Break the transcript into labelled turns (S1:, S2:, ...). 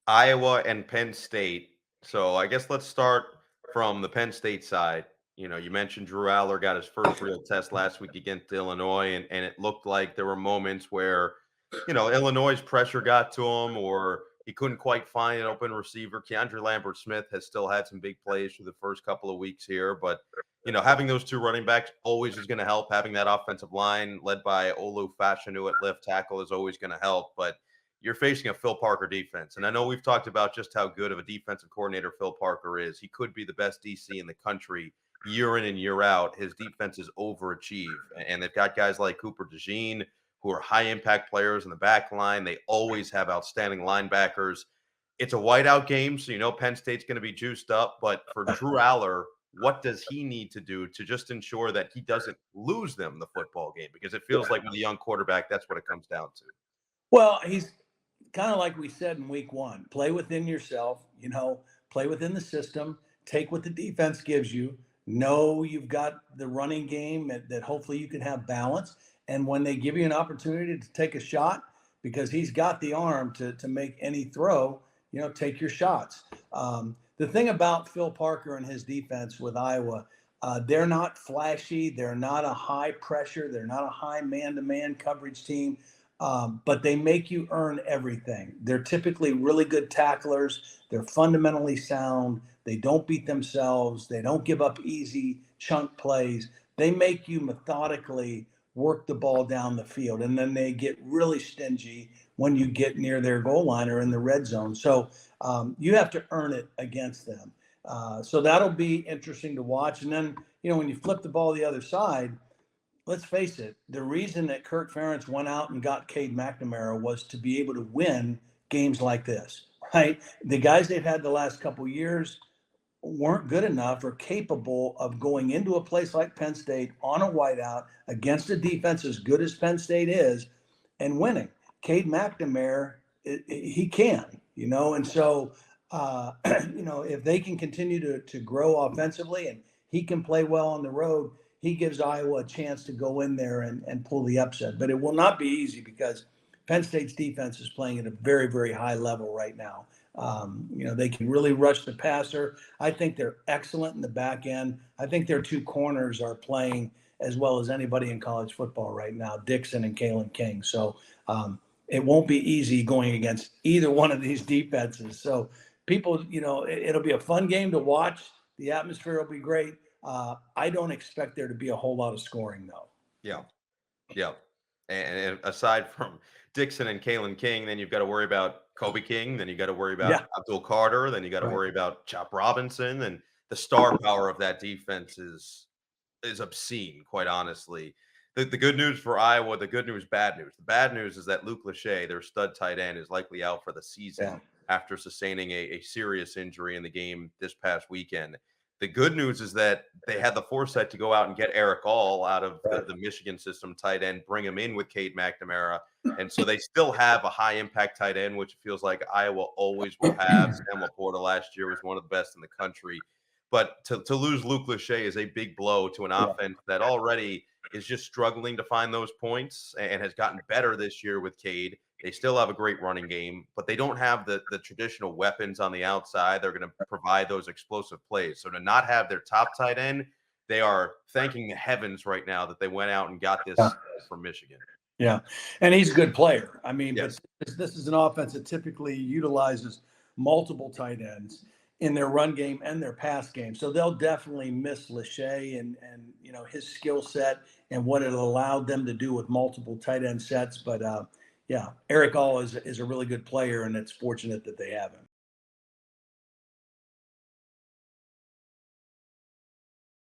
S1: Iowa and Penn State. So I guess let's start from the Penn State side. You mentioned Drew Allar got his first real test last week against Illinois, and it looked like there were moments where, Illinois' pressure got to him or he couldn't quite find an open receiver. Keandre Lambert Smith has still had some big plays through the first couple of weeks here, but having those two running backs always is going to help. Having that offensive line led by Olu Fashanu at left tackle is always going to help. But you're facing a Phil Parker defense. And I know we've talked about just how good of a defensive coordinator Phil Parker is. He could be the best DC in the country year in and year out. His defenses overachieve. And they've got guys like Cooper DeJean, who are high impact players in the back line. They always have outstanding linebackers. It's a whiteout game, so Penn State's going to be juiced up. But for Drew Allar, what does he need to do to just ensure that he doesn't lose them the football game? Because it feels like with a young quarterback, that's what it comes down to.
S2: Well, he's kind of like we said in week one, play within yourself, play within the system, take what the defense gives you. Know you've got the running game that hopefully you can have balance. And when they give you an opportunity to take a shot, because he's got the arm to make any throw, take your shots. The thing about Phil Parker and his defense with Iowa, they're not flashy. They're not a high pressure. They're not a high man-to-man coverage team. But they make you earn everything. They're typically really good tacklers. They're fundamentally sound. They don't beat themselves. They don't give up easy chunk plays. They make you methodically work the ball down the field. And then they get really stingy when you get near their goal line or in the red zone. So you have to earn it against them. So that'll be interesting to watch. And then, when you flip the ball the other side, let's face it, the reason that Kirk Ferentz went out and got Cade McNamara was to be able to win games like this, right? The guys they've had the last couple of years weren't good enough or capable of going into a place like Penn State on a whiteout against a defense as good as Penn State is and winning. Cade McNamara, he can, and so, if they can continue to grow offensively and he can play well on the road, he gives Iowa a chance to go in there and pull the upset. But it will not be easy because Penn State's defense is playing at a very, very high level right now. They can really rush the passer. I think they're excellent in the back end. I think their two corners are playing as well as anybody in college football right now, Dixon and Kalen King. So it won't be easy going against either one of these defenses. So people, it'll be a fun game to watch. The atmosphere will be great. I don't expect there to be a whole lot of scoring, though.
S1: Yeah. Yeah. And aside from Dixon and Kalen King, then you've got to worry about Kobe King. Then you got to worry about
S2: Yeah,
S1: Abdul Carter. Then you got to
S2: right.
S1: worry about Chop Robinson. And the star power of that defense is obscene, quite honestly. The good news for Iowa, the good news, bad news. The bad news is that Luke Lachey, their stud tight end, is likely out for the season
S2: Yeah,
S1: after sustaining a serious injury in the game this past weekend. The good news is that they had the foresight to go out and get Eric All out of
S2: right.
S1: the Michigan system tight end, bring him in with Cade McNamara. And so they still have a high impact tight end, which feels like Iowa always will have. Sam Laporta last year was one of the best in the country. But to lose Luke Lachey is a big blow to an
S2: Yeah,
S1: offense that already is just struggling to find those points and has gotten better this year with Cade. They still have a great running game, but they don't have the traditional weapons on the outside. They're going to provide those explosive plays. So to not have their top tight end, they are thanking the heavens right now that they went out and got
S2: yeah,
S1: this from Michigan.
S2: yeah. And he's a good player. I mean, but
S1: Yes.
S2: this is an offense that typically utilizes multiple tight ends in their run game and their pass game. So they'll definitely miss Lachey and his skill set and what it allowed them to do with multiple tight end sets. But yeah, Eric All is a really good player, and it's fortunate that they have him.